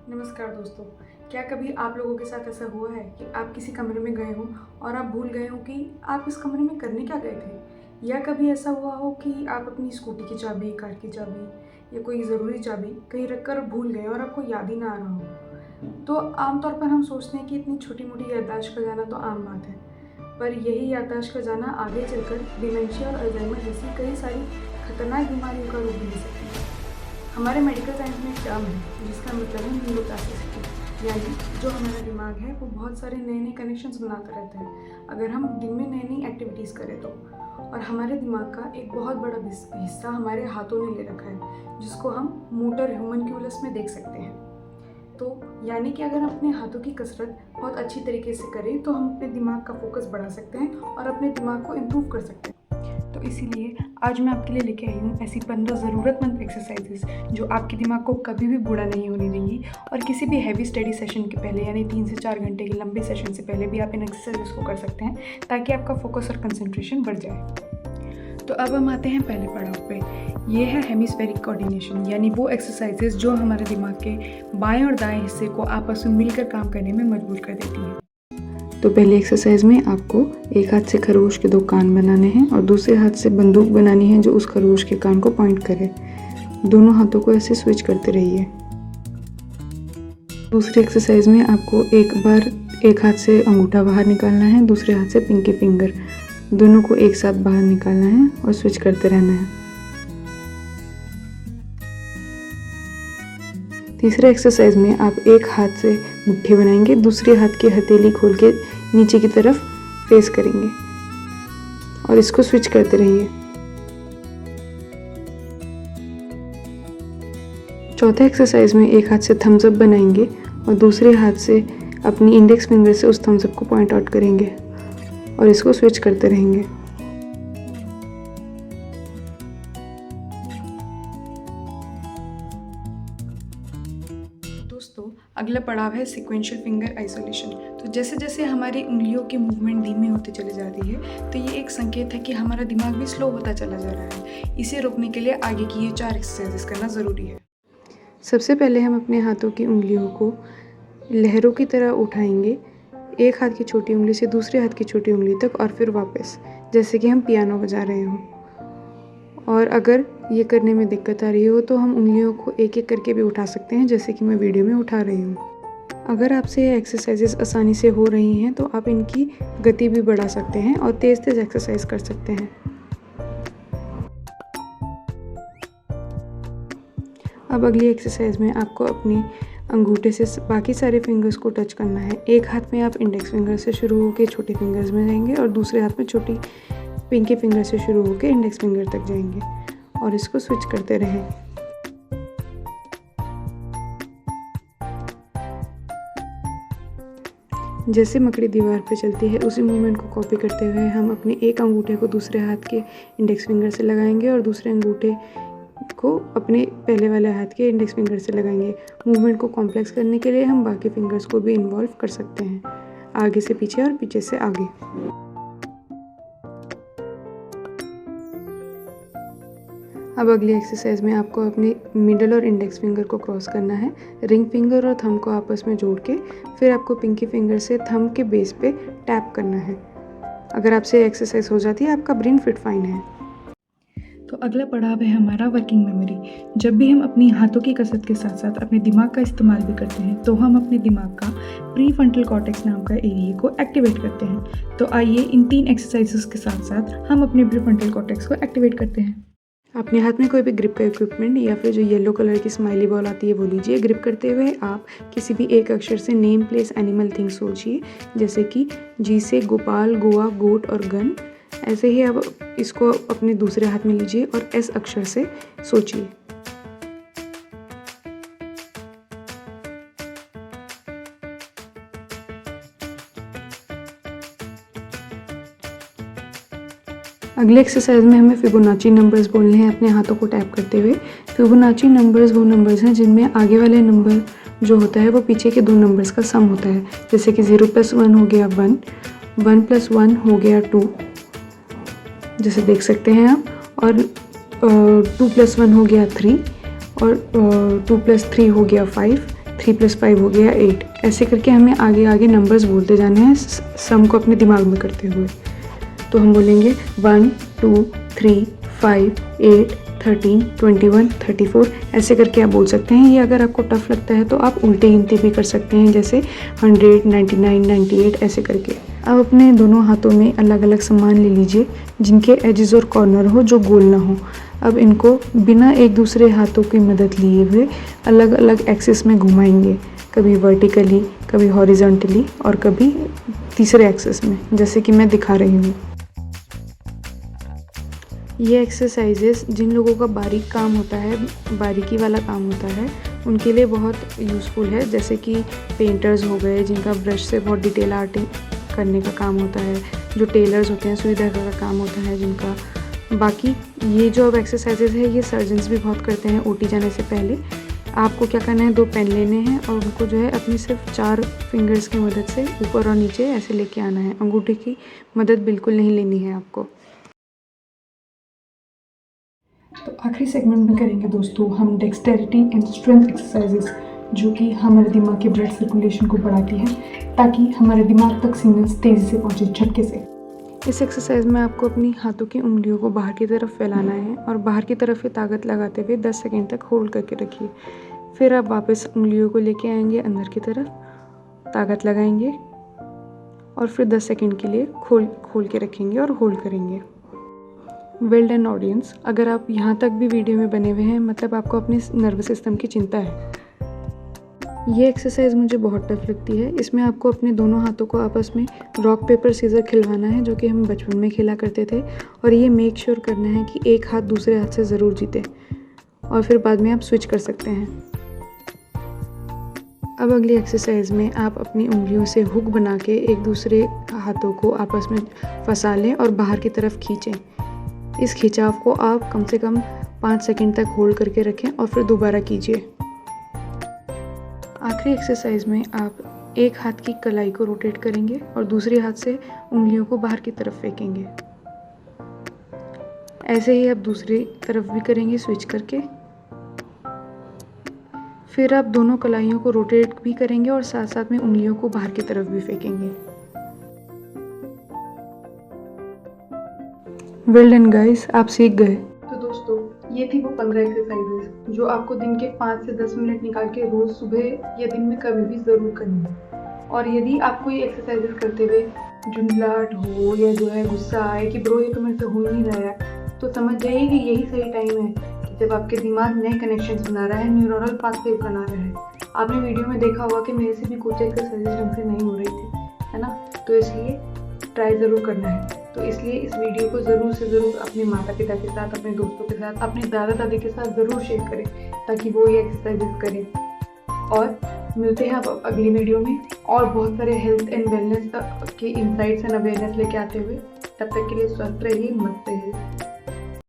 नमस्कार दोस्तों। क्या कभी आप लोगों के साथ ऐसा हुआ है कि आप किसी कमरे में गए हों और आप भूल गए हों कि आप इस कमरे में करने क्या गए थे? या कभी ऐसा हुआ हो कि आप अपनी स्कूटी की चाबी, कार की चाबी या कोई ज़रूरी चाबी कहीं रख कर भूल गए और आपको याद ही ना आ रहा हो? तो आमतौर पर हम सोचते हैं कि इतनी छोटी-मोटी याददाश्त का जाना तो आम बात है, पर यही याददाश्त का जाना आगे चलकर डिमेंशिया और अल्जाइमर जैसी कई सारी खतरनाक बीमारियों का रूप भी ले सकती है। हमारे मेडिकल साइंस में एक टर्म है जिसका मतलब है न्यूरोप्लास्टिसिटी, यानी जो हमारा दिमाग है वो बहुत सारे नए नए कनेक्शंस बनाता रहता है अगर हम दिन में नई नई एक्टिविटीज़ करें तो। और हमारे दिमाग का एक बहुत बड़ा हिस्सा हमारे हाथों ने ले रखा है जिसको हम मोटर ह्यूमनक्यूलस में देख सकते हैं। तो यानी कि अगर हम अपने हाथों की कसरत बहुत अच्छी तरीके से करें तो हम अपने दिमाग का फोकस बढ़ा सकते हैं और अपने दिमाग को इम्प्रूव कर सकते हैं। तो इसीलिए आज मैं आपके लिए लेके आई हूँ ऐसी 15 ज़रूरतमंद एक्सरसाइजेस जो आपके दिमाग को कभी भी बूढ़ा नहीं होने देंगी और किसी भी हैवी स्टडी सेशन के पहले यानी 3 से 4 घंटे के लंबे सेशन से पहले भी आप इन एक्सरसाइजेस को कर सकते हैं ताकि आपका फोकस और कंसंट्रेशन बढ़ जाए। तो अब हम आते हैं पहले पड़ाव पे। ये है हेमिस्फेरिक कोऑर्डिनेशन, यानी वो एक्सरसाइजेस जो हमारे दिमाग के बाएं और दाएं हिस्से को आपस में मिलकर काम करने में मजबूर कर देती है। तो पहली एक्सरसाइज में आपको एक हाथ से खरगोश के 2 कान बनाने हैं और दूसरे हाथ से बंदूक बनानी है जो उस खरगोश के कान को पॉइंट करे। दोनों हाथों को ऐसे स्विच करते रहिए। दूसरी एक्सरसाइज में आपको एक बार एक हाथ से अंगूठा बाहर निकालना है, दूसरे हाथ से पिंकी फिंगर, दोनों को एक साथ बाहर निकालना है और स्विच करते रहना है। तीसरे एक्सरसाइज में आप एक हाथ से मुट्ठी बनाएंगे, दूसरे हाथ की हथेली खोल के नीचे की तरफ फेस करेंगे और इसको स्विच करते रहिए। चौथे एक्सरसाइज में एक हाथ से थम्स अप बनाएंगे और दूसरे हाथ से अपनी इंडेक्स फिंगर से उस थम्स अप को पॉइंट आउट करेंगे और इसको स्विच करते रहेंगे। दोस्तों, अगला पड़ाव है सीक्वेंशियल फिंगर आइसोलेशन। तो जैसे जैसे हमारी उंगलियों की मूवमेंट धीमी होती चली जा रही है तो ये एक संकेत है कि हमारा दिमाग भी स्लो होता चला जा रहा है। इसे रोकने के लिए आगे की ये 4 एक्सरसाइजेस करना ज़रूरी है। सबसे पहले हम अपने हाथों की उंगलियों को लहरों की तरह उठाएंगे, एक हाथ की छोटी उंगली से दूसरे हाथ की छोटी उंगली तक और फिर वापस, जैसे कि हम पियानो बजा रहे हों। और अगर ये करने में दिक्कत आ रही हो तो हम उंगलियों को एक एक करके भी उठा सकते हैं, जैसे कि मैं वीडियो में उठा रही हूँ। अगर आपसे ये एक्सरसाइजेस आसानी से हो रही हैं तो आप इनकी गति भी बढ़ा सकते हैं और तेज़ तेज़ एक्सरसाइज कर सकते हैं। अब अगली एक्सरसाइज में आपको अपनी अंगूठे से बाकी सारे फिंगर्स को टच करना है। एक हाथ में आप इंडेक्स फिंगर से शुरू होकर छोटे फिंगर्स में जाएंगे और दूसरे हाथ में छोटी पिंकी फिंगर से शुरू होकर इंडेक्स फिंगर तक जाएंगे और इसको स्विच करते रहें। जैसे मकड़ी दीवार पे चलती है उसी मूवमेंट को कॉपी करते हुए हम अपने एक अंगूठे को दूसरे हाथ के इंडेक्स फिंगर से लगाएंगे और दूसरे अंगूठे को अपने पहले वाले हाथ के इंडेक्स फिंगर से लगाएंगे। मूवमेंट को कॉम्प्लेक्स करने के लिए हम बाकी फिंगर्स को भी इन्वॉल्व कर सकते हैं, आगे से पीछे और पीछे से आगे। अब अगली एक्सरसाइज में आपको अपने मिडल और इंडेक्स फिंगर को क्रॉस करना है, रिंग फिंगर और थंब को आपस में जोड़ के फिर आपको पिंकी फिंगर से थंब के बेस पे टैप करना है। अगर आपसे एक्सरसाइज हो जाती है आपका ब्रेन फिट फाइन है। तो अगला पड़ाव है हमारा वर्किंग मेमोरी। जब भी हम अपनी हाथों की कसरत के साथ साथ अपने दिमाग का इस्तेमाल भी करते हैं तो हम अपने दिमाग का प्रीफ्रंटल कॉर्टेक्स नाम का एरिया को एक्टिवेट करते हैं। तो आइए इन 3 एक्सरसाइजेस के साथ साथ हम अपने प्रीफ्रंटल कॉर्टेक्स को एक्टिवेट करते हैं। अपने हाथ में कोई भी ग्रिप का इक्विपमेंट या फिर जो येलो कलर की स्माइली बॉल आती है वो लीजिए। ग्रिप करते हुए आप किसी भी एक अक्षर से नेम, प्लेस, एनिमल, थिंग सोचिए, जैसे कि जी से गोपाल, गोवा, गोट और गन। ऐसे ही अब इसको अपने दूसरे हाथ में लीजिए और एस अक्षर से सोचिए। अगले एक्सरसाइज में हमें फिबोनाची नंबर्स बोलने हैं अपने हाथों को टैप करते हुए। फिबोनाची नंबर्स वो नंबर्स हैं जिनमें आगे वाले नंबर जो होता है वो पीछे के 2 नंबर्स का सम होता है, जैसे कि 0 + 1 हो गया 1, 1 + 1 हो गया 2, जैसे देख सकते हैं आप, और 2 + 1 हो गया 3 और 2 + 3 हो गया 5। 3 + 5 हो गया 8। ऐसे करके हमें आगे आगे नंबर्स बोलते जाने हैं सम को अपने दिमाग में करते हुए। तो हम बोलेंगे 1 2 3 5 8 13 21 34। ऐसे करके आप बोल सकते हैं। ये अगर आपको टफ लगता है तो आप उल्टे गिनती भी कर सकते हैं, जैसे 100 99 98 ऐसे करके। अब अपने दोनों हाथों में अलग अलग सामान ले लीजिए जिनके एजेस और कॉर्नर हो जो गोल ना हो। अब इनको बिना एक दूसरे हाथों की मदद लिए हुए अलग अलग एक्सिस में घुमाएंगे, कभी वर्टिकली, कभी हॉरिजॉन्टली और कभी तीसरे एक्सिस में, जैसे कि मैं दिखा रही हूँ। ये एक्सरसाइजेस जिन लोगों का बारीक काम होता है, बारीकी वाला काम होता है, उनके लिए बहुत यूज़फुल है, जैसे कि पेंटर्स हो गए जिनका ब्रश से बहुत डिटेल आर्टिंग करने का काम होता है, जो टेलर्स होते हैं सुई धागा का काम होता है जिनका। बाकी ये जो अब एक्सरसाइजेज है ये सर्जन्स भी बहुत करते हैं ओटी जाने से पहले। आपको क्या करना है, 2 पेन लेने हैं और उनको जो है अपनी सिर्फ 4 फिंगर्स की मदद से ऊपर और नीचे ऐसे लेके आना है। अंगूठे की मदद बिल्कुल नहीं लेनी है आपको। तो आखिरी सेगमेंट में करेंगे दोस्तों हम डेक्सटेरिटी एंड स्ट्रेंथ एक्सरसाइजेस, जो कि हमारे दिमाग के ब्लड सर्कुलेशन को बढ़ाती है ताकि हमारे दिमाग तक सिग्नल्स तेज़ी से पहुँचे झटके से। इस एक्सरसाइज में आपको अपनी हाथों की उंगलियों को बाहर की तरफ फैलाना है और बाहर की तरफ ही ताकत लगाते हुए 10 सेकंड तक होल्ड करके रखिए। फिर आप वापस उंगलियों को लेके आएंगे अंदर की तरफ, ताकत लगाएंगे और फिर 10 सेकंड के लिए खोल के रखेंगे और होल्ड करेंगे। वेल डन ऑडियंस, अगर आप यहाँ तक भी वीडियो में बने हुए हैं मतलब आपको अपने नर्वस सिस्टम की चिंता है। ये एक्सरसाइज मुझे बहुत टफ लगती है। इसमें आपको अपने दोनों हाथों को आपस में रॉक पेपर सीजर खिलवाना है, जो कि हम बचपन में खेला करते थे, और ये मेक श्योर करना है कि एक हाथ दूसरे हाथ से ज़रूर जीते और फिर बाद में आप स्विच कर सकते हैं। अब अगली एक्सरसाइज में आप अपनी उंगलियों से हुक बना के एक दूसरे हाथों को आपस में फंसा लें और बाहर की तरफ खींचें। इस खिंचाव को आप कम से कम 5 सेकंड तक होल्ड करके रखें और फिर दोबारा कीजिए। आखिरी एक्सरसाइज में आप एक हाथ की कलाई को रोटेट करेंगे और दूसरे हाथ से उंगलियों को बाहर की तरफ फेंकेंगे। ऐसे ही आप दूसरी तरफ भी करेंगे स्विच करके। फिर आप दोनों कलाइयों को रोटेट भी करेंगे और साथ साथ में उंगलियों को बाहर की तरफ भी फेंकेंगे। वेल डन गाइस, आप सीख गए। तो दोस्तों ये थी वो 15 एक्सरसाइजेस जो आपको दिन के 5 से 10 मिनट निकाल के रोज़ सुबह या दिन में कभी भी ज़रूर करनी है। और यदि आपको ये एक्सरसाइजेस करते हुए झुंझलाहट हो या जो है गुस्सा आए कि ब्रो ये तो मेरे से हो नहीं रहा है, तो समझ जाइए कि यही सही टाइम है कि जब आपके दिमाग नए कनेक्शंस बना रहा है, न्यूरल पाथवे बना रहा है। आपने वीडियो में देखा होगा कि मेरे से भी कुछ एक्सरसाइजेस ढंग से नहीं हो रही थी, है ना। तो इसलिए ट्राई ज़रूर करना है। तो इसलिए इस वीडियो को ज़रूर से ज़रूर अपने माता पिता के साथ, अपने दोस्तों के साथ, अपने दादा दादी के साथ ज़रूर शेयर करें ताकि वो ये एक्सरसाइजेस करें। और मिलते हैं अब अगली वीडियो में और बहुत सारे हेल्थ एंड वेलनेस के इंसाइट्स एंड अवेयरनेस लेके आते हुए। तब तक के लिए स्वस्थ रहिए, मस्त रहिए।